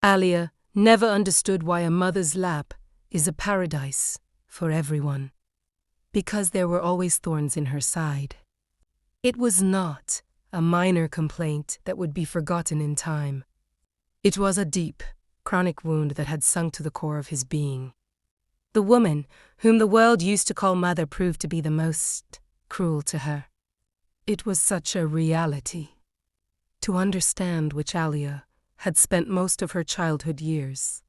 Alia never understood why a mother's lap is a paradise for everyone, because there were always thorns in her side. It was not a minor complaint that would be forgotten in time. It was a deep, chronic wound that had sunk to the core of his being. The woman, whom the world used to call mother, proved to be the most cruel to her. It was such a reality. To understand which Alia had spent most of her childhood years.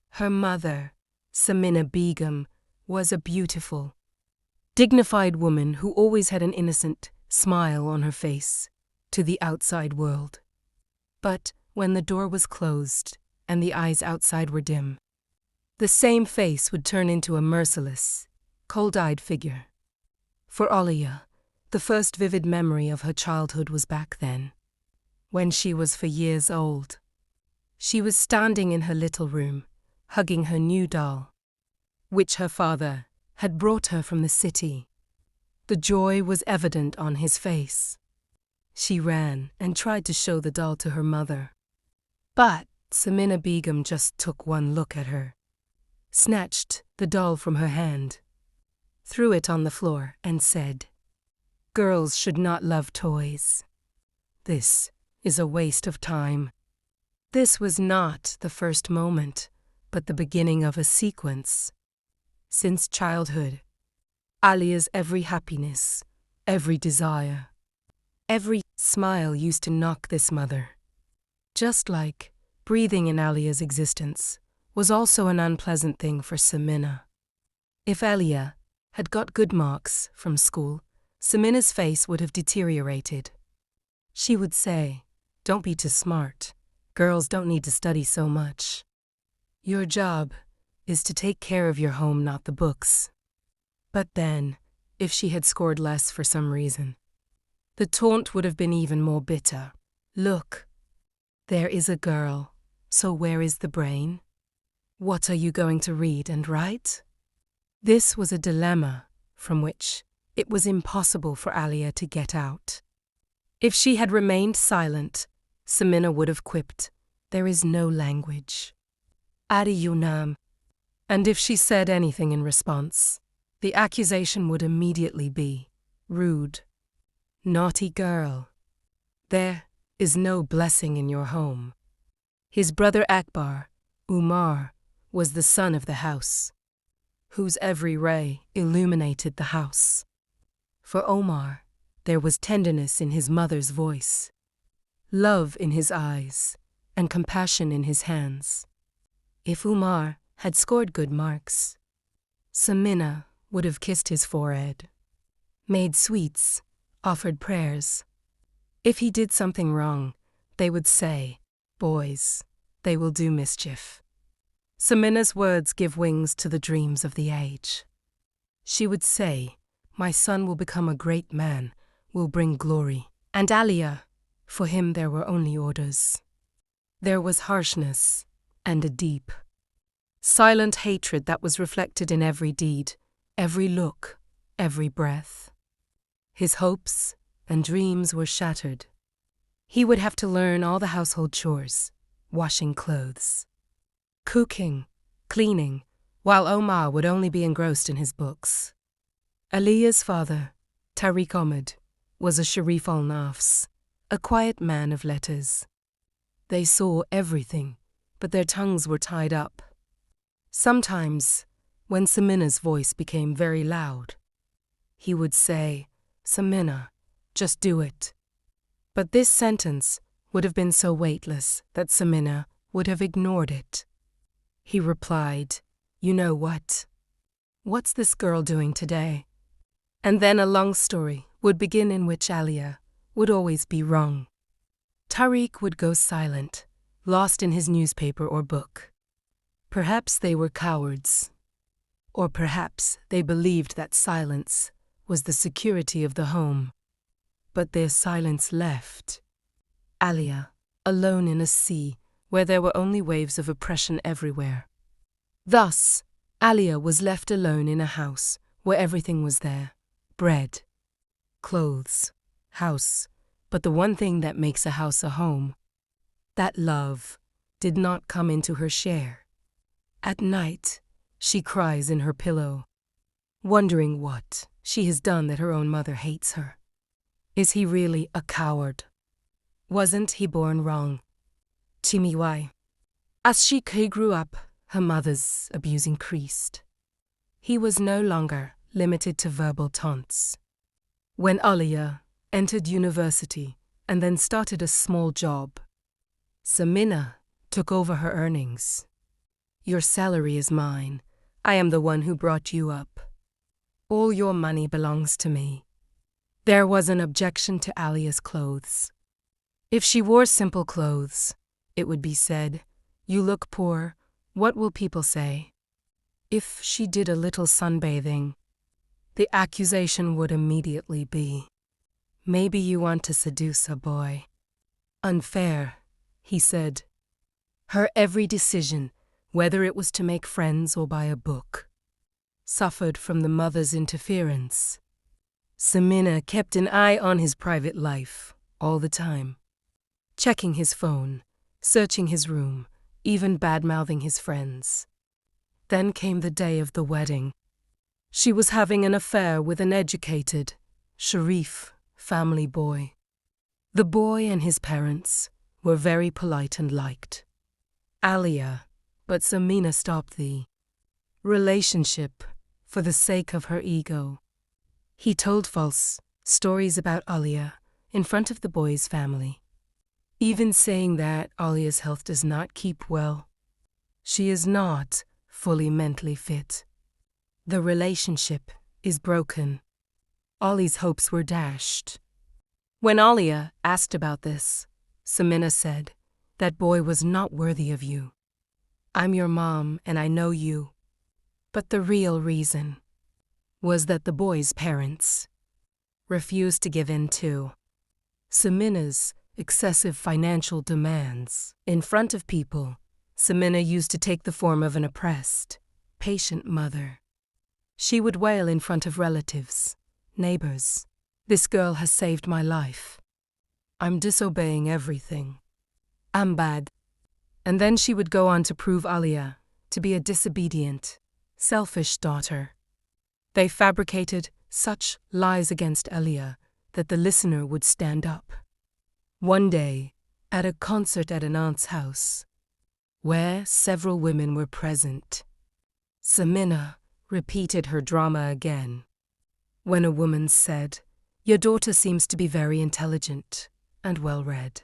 Her mother, Samina Begum, was a beautiful, dignified woman who always had an innocent smile on her face to the outside world. But when the door was closed and the eyes outside were dim, the same face would turn into a merciless, cold-eyed figure. For Alia, the first vivid memory of her childhood was back then, when she was 4 years old. She was standing in her little room, hugging her new doll, which her father had brought her from the city. The joy was evident on his face. She ran and tried to show the doll to her mother. But Samina Begum just took one look at her, snatched the doll from her hand, threw it on the floor, and said, "Girls should not love toys. This is a waste of time." This was not the first moment, but the beginning of a sequence. Since childhood, Alia's every happiness, every desire, every smile used to knock this mother. Just like breathing in Alia's existence was also an unpleasant thing for Samina. If Alia had got good marks from school, Samina's face would have deteriorated. She would say, "Don't be too smart. Girls don't need to study so much. Your job is to take care of your home, not the books." But then, if she had scored less for some reason, the taunt would have been even more bitter. "Look, there is a girl, so where is the brain? What are you going to read and write?" This was a dilemma from which it was impossible for Alia to get out. If she had remained silent, Samina would have quipped, "There is no language. Adi Yunam." And if she said anything in response, the accusation would immediately be, "Rude. Naughty girl. There is no blessing in your home." His brother Akbar, Umar, was the son of the house, whose every ray illuminated the house. For Omar, there was tenderness in his mother's voice, love in his eyes, and compassion in his hands. If Umar had scored good marks, Samina would have kissed his forehead, made sweets, offered prayers. If he did something wrong, they would say, "Boys, they will do mischief." Samina's words give wings to the dreams of the age. She would say, "My son will become a great man, will bring glory." And Alia, for him there were only orders. There was harshness and a deep, silent hatred that was reflected in every deed, every look, every breath. His hopes and dreams were shattered. He would have to learn all the household chores, washing clothes, cooking, cleaning, while Omar would only be engrossed in his books. Alia's father, Tariq Ahmed, was a Sharif al-Nafs, a quiet man of letters. They saw everything, but their tongues were tied up. Sometimes, when Samina's voice became very loud, he would say, "Samina, just do it." But this sentence would have been so weightless that Samina would have ignored it. He replied, "You know what? What's this girl doing today?" And then a long story would begin in which Alia would always be wrong. Tariq would go silent, lost in his newspaper or book. Perhaps they were cowards, or perhaps they believed that silence was the security of the home. But their silence left Alia alone in a sea where there were only waves of oppression everywhere. Thus, Alia was left alone in a house where everything was there: bread, clothes, house, but the one thing that makes a house a home: that love, did not come into her share. At night, she cries in her pillow, wondering what she has done that her own mother hates her. Is he really a coward? Wasn't he born wrong? Chimiwai. As she grew up, her mother's abuse increased. He was no longer limited to verbal taunts. When Alia entered university and then started a small job, Samina took over her earnings. Your salary is mine. I am the one who brought you up. All your money belongs to me. There was an objection to Alia's clothes. If she wore simple clothes, it would be said, "You look poor, what will people say?" If she did a little sunbathing, the accusation would immediately be, "Maybe you want to seduce a boy." Unfair, he said. Her every decision, whether it was to make friends or buy a book, suffered from the mother's interference. Samina kept an eye on his private life all the time, checking his phone, searching his room, even bad-mouthing his friends. Then came the day of the wedding. She was having an affair with an educated, Sharif family boy. The boy and his parents were very polite and liked Alia, but Samina stopped the relationship for the sake of her ego. He told false stories about Alia in front of the boy's family, even saying that Alia's health does not keep well. She is not fully mentally fit. The relationship is broken. Ali's hopes were dashed. When Alia asked about this, Samina said, "That boy was not worthy of you. I'm your mom and I know you." But the real reason was that the boy's parents refused to give in to Samina's excessive financial demands. In front of people, Samina used to take the form of an oppressed, patient mother. She would wail in front of relatives, neighbors, "This girl has saved my life. I'm disobeying everything. I'm bad." And then she would go on to prove Alia to be a disobedient, selfish daughter. They fabricated such lies against Alia that the listener would stand up. One day, at a concert at an aunt's house, where several women were present, Samina repeated her drama again. When a woman said, "Your daughter seems to be very intelligent and well-read,"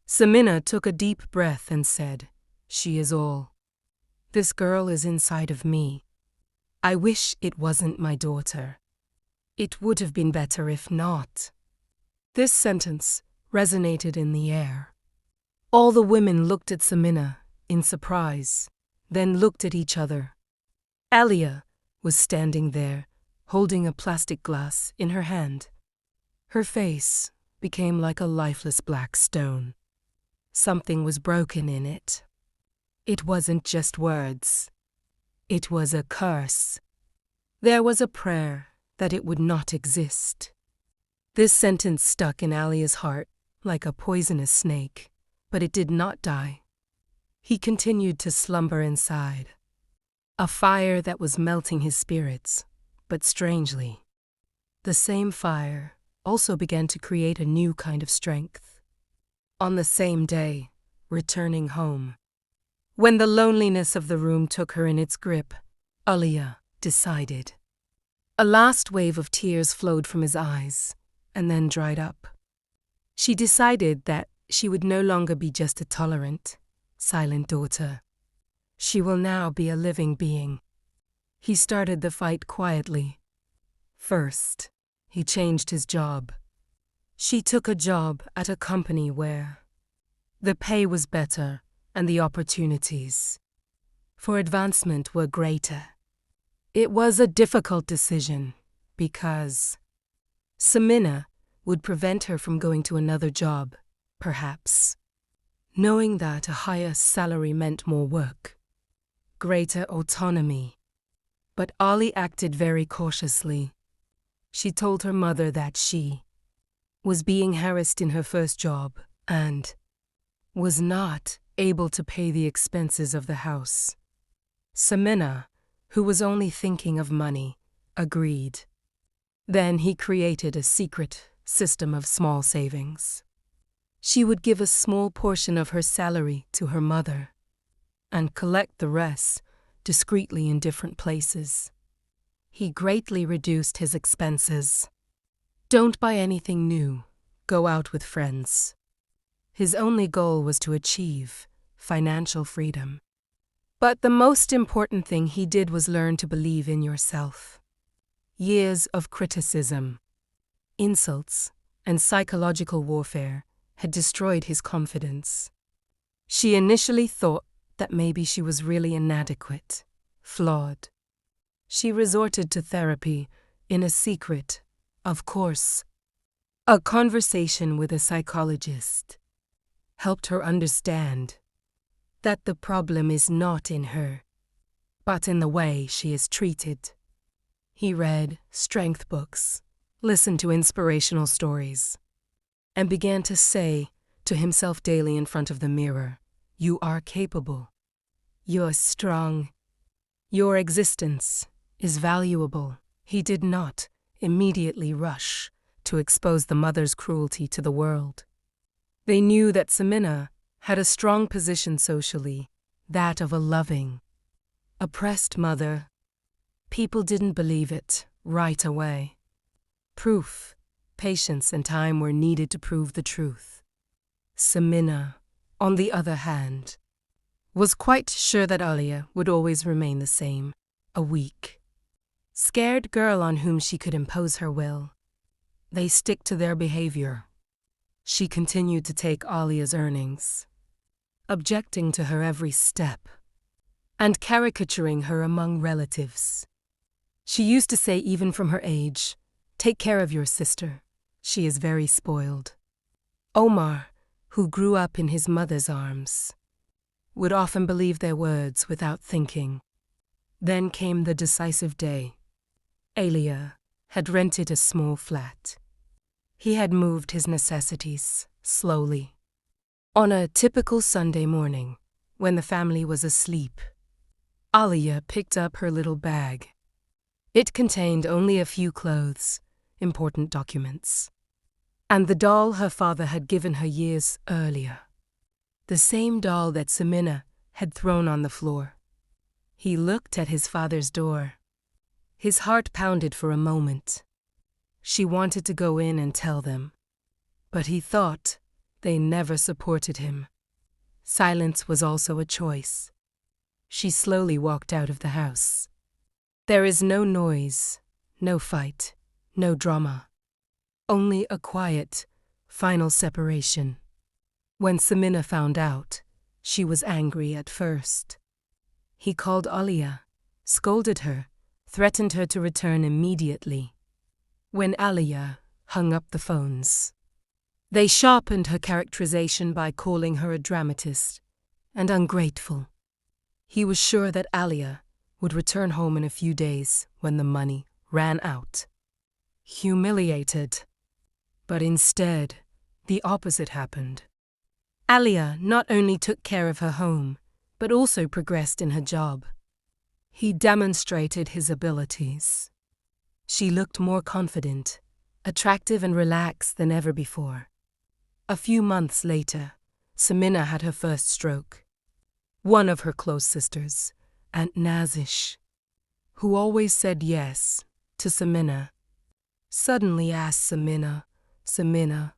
Samina took a deep breath and said, "She is all. This girl is inside of me. I wish it wasn't my daughter. It would have been better if not." This sentence resonated in the air. All the women looked at Samina in surprise, then looked at each other. Alia was standing there, holding a plastic glass in her hand. Her face became like a lifeless black stone. Something was broken in it. It wasn't just words. It was a curse. There was a prayer that it would not exist. This sentence stuck in Alia's heart like a poisonous snake, but it did not die. He continued to slumber inside, a fire that was melting his spirits, but strangely, the same fire also began to create a new kind of strength. On the same day, returning home, when the loneliness of the room took her in its grip, Alia decided. A last wave of tears flowed from his eyes and then dried up. She decided that she would no longer be just a tolerant, silent daughter. She will now be a living being. He started the fight quietly. First, he changed his job. She took a job at a company where the pay was better and the opportunities for advancement were greater. It was a difficult decision because Samina would prevent her from going to another job, perhaps, knowing that a higher salary meant more work, greater autonomy. But Ali acted very cautiously. She told her mother that she was being harassed in her first job and was not able to pay the expenses of the house. Samina, who was only thinking of money, agreed. Then he created a secret system of small savings. She would give a small portion of her salary to her mother and collect the rest discreetly in different places. He greatly reduced his expenses. Don't buy anything new. Go out with friends. His only goal was to achieve financial freedom. But the most important thing he did was learn to believe in yourself. Years of criticism, insults, and psychological warfare had destroyed his confidence. She initially thought that maybe she was really inadequate, flawed. She resorted to therapy in a secret, of course. A conversation with a psychologist helped her understand that the problem is not in her, but in the way she is treated. He read strength books, listened to inspirational stories, and began to say to himself daily in front of the mirror, "You are capable. You're strong. Your existence is valuable." He did not immediately rush to expose the mother's cruelty to the world. They knew that Samina had a strong position socially, that of a loving, oppressed mother. People didn't believe it right away. Proof, patience, and time were needed to prove the truth. Samina, on the other hand, was quite sure that Alia would always remain the same, a weak, scared girl on whom she could impose her will. They stick to their behavior. She continued to take Alia's earnings, objecting to her every step, and caricaturing her among relatives. She used to say, even from her age, "Take care of your sister. She is very spoiled." Omar, who grew up in his mother's arms, would often believe their words without thinking. Then came the decisive day. Alia had rented a small flat. He had moved his necessities slowly. On a typical Sunday morning, when the family was asleep, Alia picked up her little bag. It contained only a few clothes, important documents, and the doll her father had given her years earlier. The same doll that Samina had thrown on the floor. He looked at his father's door. His heart pounded for a moment. She wanted to go in and tell them, but he thought they never supported him. Silence was also a choice. She slowly walked out of the house. There is no noise, no fight, no drama. Only a quiet, final separation. When Samina found out, she was angry at first. He called Alia, scolded her, threatened her to return immediately. When Alia hung up the phones, they sharpened her characterization by calling her a dramatist and ungrateful. He was sure that Alia would return home in a few days when the money ran out. Humiliated. But instead, the opposite happened. Alia not only took care of her home, but also progressed in her job. He demonstrated his abilities. She looked more confident, attractive and relaxed than ever before. A few months later, Samina had her first stroke. One of her close sisters, Aunt Nazish, who always said yes to Samina, suddenly asked Samina, "Samina,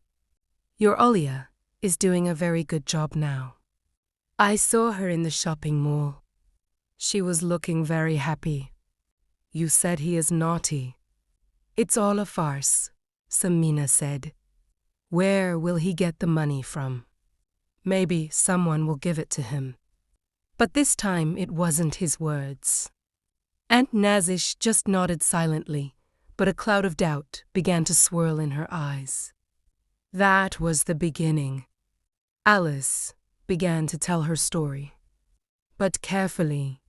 your Alia is doing a very good job now. I saw her in the shopping mall. She was looking very happy. You said he is naughty." "It's all a farce," Samina said. "Where will he get the money from? Maybe someone will give it to him." But this time it wasn't his words. Aunt Nazish just nodded silently, but a cloud of doubt began to swirl in her eyes. That was the beginning. Alice began to tell her story, but carefully.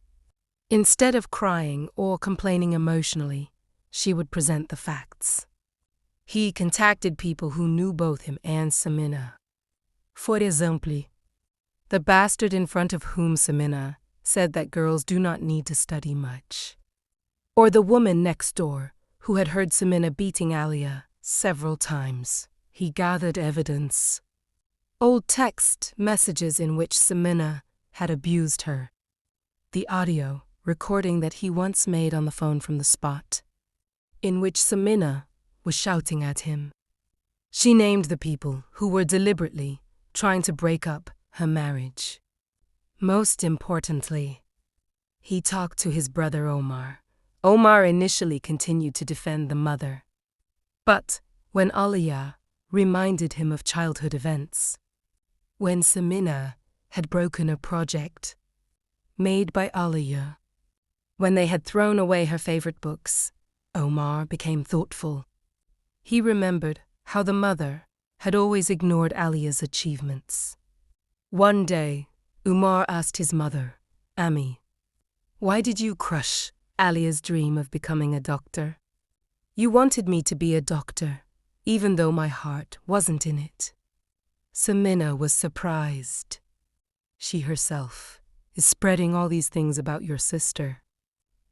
Instead of crying or complaining emotionally, she would present the facts. He contacted people who knew both him and Samina. For example, The bastard in front of whom Samina said that girls do not need to study much. Or the woman next door who had heard Samina beating Alia several times. He gathered evidence. Old text messages in which Samina had abused her. The audio recording that he once made on the phone from the spot, in which Samina was shouting at him. She named the people who were deliberately trying to break up her marriage. Most importantly, he talked to his brother Omar. Omar initially continued to defend the mother. But when Alia reminded him of childhood events, when Samina had broken a project made by Alia, when they had thrown away her favorite books, Omar became thoughtful. He remembered how the mother had always ignored Alia's achievements. One day, Umar asked his mother, Ami, why did you crush Alia's dream of becoming a doctor? You wanted me to be a doctor, even though my heart wasn't in it. Samina was surprised. She herself is spreading all these things about your sister.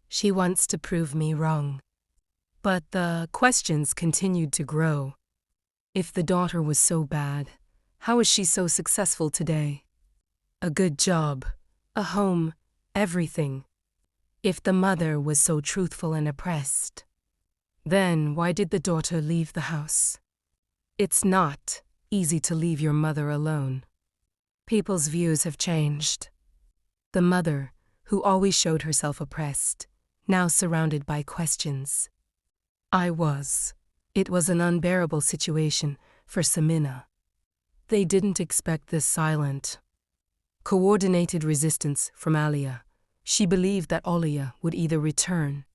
She wants to prove me wrong. But the questions continued to grow. If the daughter was so bad, how is she so successful today? A good job, a home, everything. If the mother was so truthful and oppressed, then why did the daughter leave the house? It's not easy to leave your mother alone. People's views have changed. The mother, who always showed herself oppressed, now surrounded by questions. It was an unbearable situation for Samina. They didn't expect this silent, coordinated resistance from Alia. She believed that Alia would either return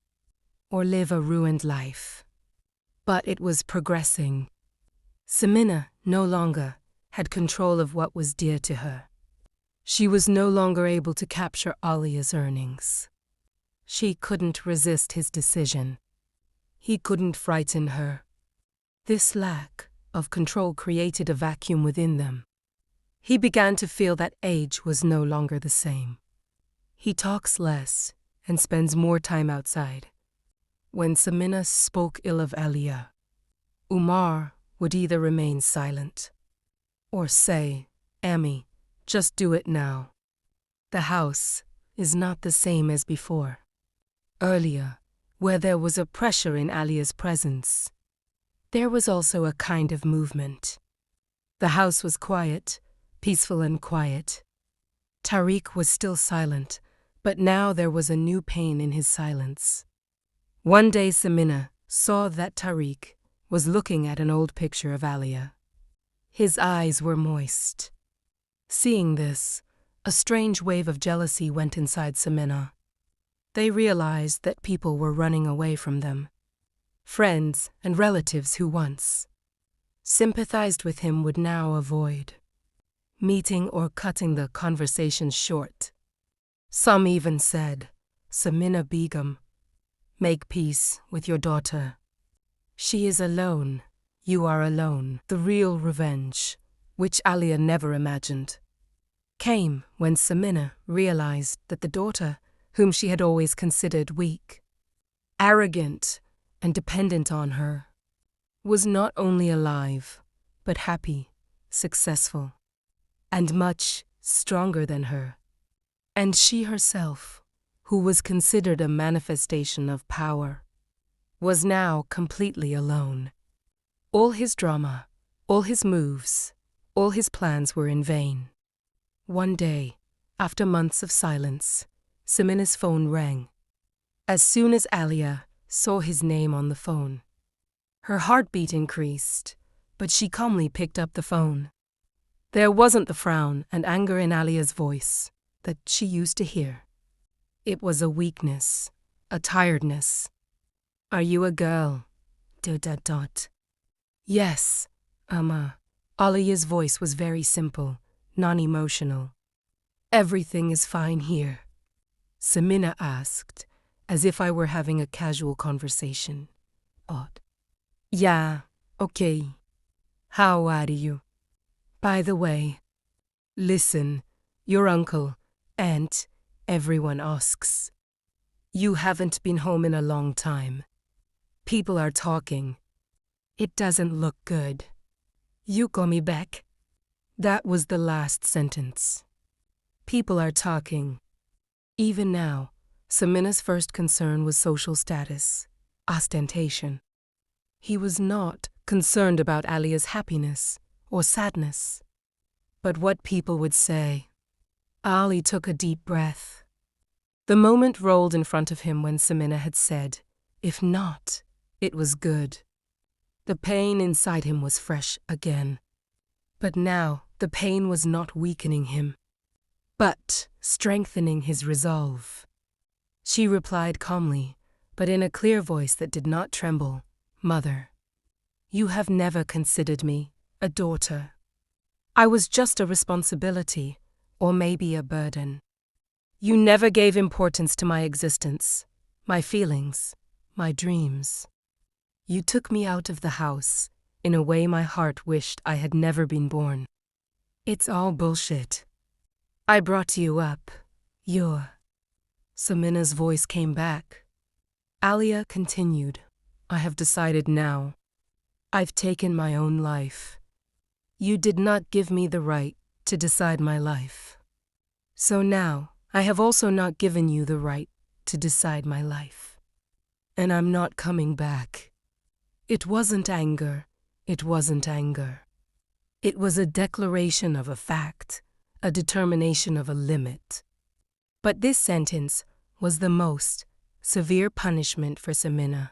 or live a ruined life. But it was progressing. Samina no longer had control of what was dear to her. She was no longer able to capture Alia's earnings. She couldn't resist his decision. He couldn't frighten her. This lack of control created a vacuum within them. He began to feel that age was no longer the same. He talks less and spends more time outside. When Samina spoke ill of Alia, Umar would either remain silent or say, Ami, just do it now. The house is not the same as before. Earlier, where there was a pressure in Alia's presence, there was also a kind of movement. The house was quiet, peaceful and quiet. Tariq was still silent, but now there was a new pain in his silence. One day Samina saw that Tariq was looking at an old picture of Alia. His eyes were moist. Seeing this, a strange wave of jealousy went inside Samina. They realized that people were running away from them. Friends and relatives who once sympathized with him would now avoid meeting or cutting the conversation short. Some even said, Samina Begum, make peace with your daughter. She is alone. You are alone. The real revenge, which Alia never imagined, came when Samina realized that the daughter, whom she had always considered weak, arrogant, and dependent on her, was not only alive, but happy, successful, and much stronger than her. And she herself, who was considered a manifestation of power, was now completely alone. All his drama, all his moves, all his plans were in vain. One day, after months of silence, Samina's phone rang. As soon as Alia saw his name on the phone, her heartbeat increased, but she calmly picked up the phone. There wasn't the frown and anger in Alia's voice that she used to hear. It was a weakness, a tiredness. Are you a girl? ... Yes, Amma. Alia's voice was very simple, non-emotional. Everything is fine here, Samina asked, as if I were having a casual conversation. Odd. Yeah, okay. How are you? By the way, listen, your uncle, aunt, everyone asks. You haven't been home in a long time. People are talking. It doesn't look good. You call me back? That was the last sentence. People are talking. Even now, Samina's first concern was social status, ostentation. He was not concerned about Alia's happiness or sadness, but what people would say. Ali took a deep breath. The moment rolled in front of him when Samina had said, if not, it was good. The pain inside him was fresh again. But now the pain was not weakening him, but strengthening his resolve. She replied calmly, but in a clear voice that did not tremble, Mother, you have never considered me a daughter. I was just a responsibility, or maybe a burden. You never gave importance to my existence, my feelings, my dreams. You took me out of the house in a way my heart wished I had never been born. It's all bullshit. I brought you up. Samina's voice came back. Alia continued, I have decided now. I've taken my own life. You did not give me the right to decide my life. So now, I have also not given you the right to decide my life. And I'm not coming back. It wasn't anger. It wasn't anger. It was a declaration of a fact, a determination of a limit. But this sentence was the most severe punishment for Samina.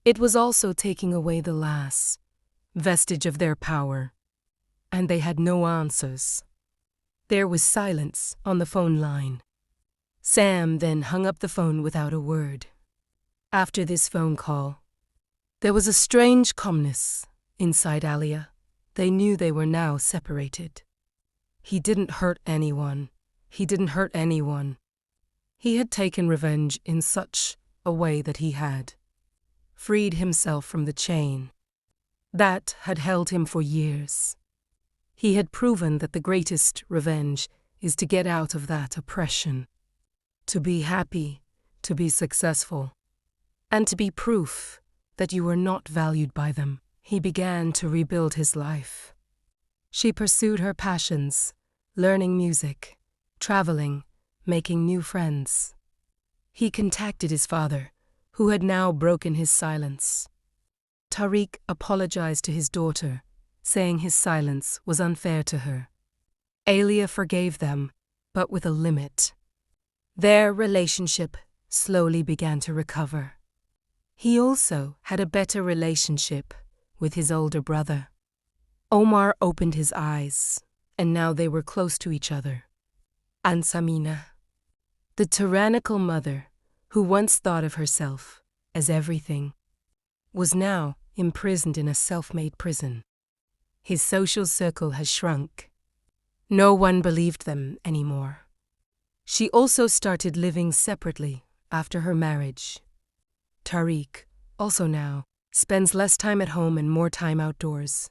It was also taking away the last vestige of their power, and they had no answers. There was silence on the phone line. Sam then hung up the phone without a word. After this phone call, there was a strange calmness inside Alia. They knew they were now separated. He didn't hurt anyone. He didn't hurt anyone. He had taken revenge in such a way that he had freed himself from the chain that had held him for years. He had proven that the greatest revenge is to get out of that oppression, to be happy, to be successful, and to be proof that you were not valued by them. He began to rebuild his life. She pursued her passions, learning music, traveling, making new friends. He contacted his father, who had now broken his silence. Tariq apologized to his daughter, saying his silence was unfair to her. Alia forgave them, but with a limit. Their relationship slowly began to recover. He also had a better relationship with his older brother. Omar opened his eyes, and now they were close to each other. And Samina, the tyrannical mother who once thought of herself as everything, was now imprisoned in a self-made prison. His social circle has shrunk. No one believed them anymore. She also started living separately after her marriage. Tariq, also now, spends less time at home and more time outdoors.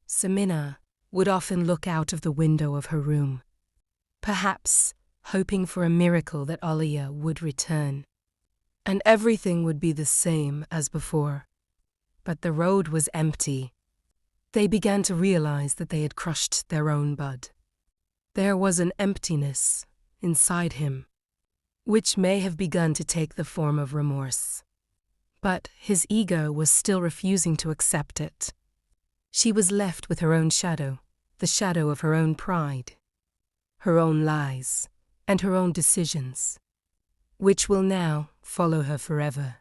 Samina would often look out of the window of her room, perhaps hoping for a miracle that Alia would return, and everything would be the same as before. But the road was empty. They began to realize that they had crushed their own bud. There was an emptiness inside him, which may have begun to take the form of remorse. But his ego was still refusing to accept it. She was left with her own shadow, the shadow of her own pride, her own lies, and her own decisions, which will now follow her forever.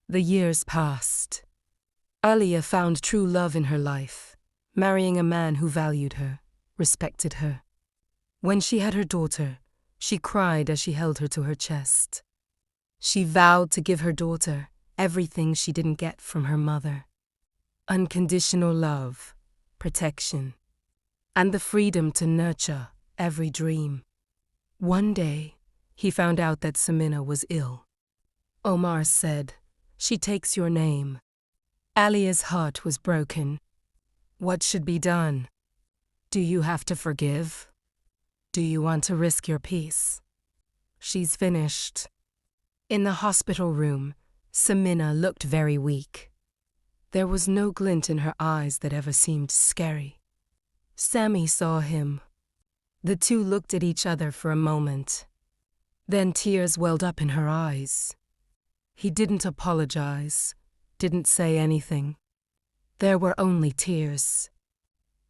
The years passed. Alia found true love in her life, marrying a man who valued her, respected her. When she had her daughter, she cried as she held her to her chest. She vowed to give her daughter everything she didn't get from her mother: unconditional love, protection, and the freedom to nurture every dream. One day, he found out that Samina was ill. Omar said, "She takes your name." Alia's heart was broken. What should be done? Do you have to forgive? Do you want to risk your peace? She's finished. In the hospital room, Samina looked very weak. There was no glint in her eyes that ever seemed scary. Sammy saw him. The two looked at each other for a moment. Then tears welled up in her eyes. He didn't apologize, didn't say anything. There were only tears.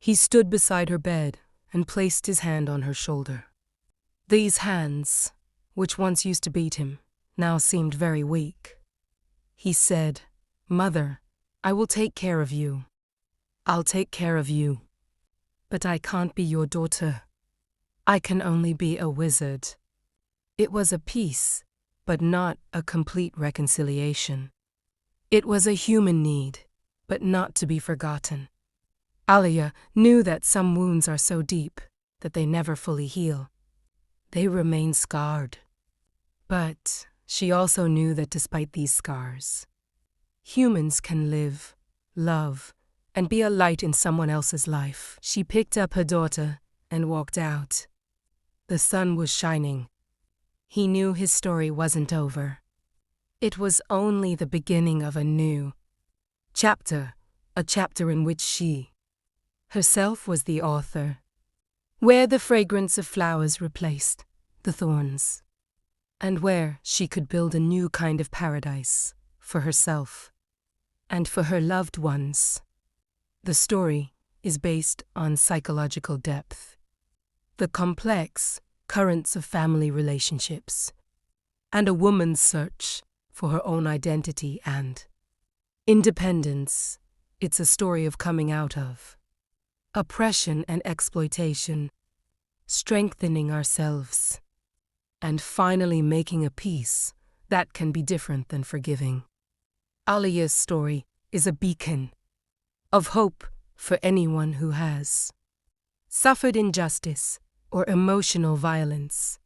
He stood beside her bed and placed his hand on her shoulder. These hands, which once used to beat him, now seemed very weak. He said, "Mother, I will take care of you. I'll take care of you. But I can't be your daughter. I can only be a wizard." It was a peace, but not a complete reconciliation. It was a human need, but not to be forgotten. Alia knew that some wounds are so deep that they never fully heal. They remain scarred. But she also knew that despite these scars, humans can live, love, and be a light in someone else's life. She picked up her daughter and walked out. The sun was shining. He knew his story wasn't over. It was only the beginning of a new chapter, a chapter in which she herself was the author, where the fragrance of flowers replaced the thorns, and where she could build a new kind of paradise for herself and for her loved ones. The story is based on psychological depth, the complex currents of family relationships, and a woman's search for her own identity and independence. It's a story of coming out of oppression and exploitation, strengthening ourselves, and finally making a peace that can be different than forgiving. Alia's story is a beacon of hope for anyone who has suffered injustice or emotional violence.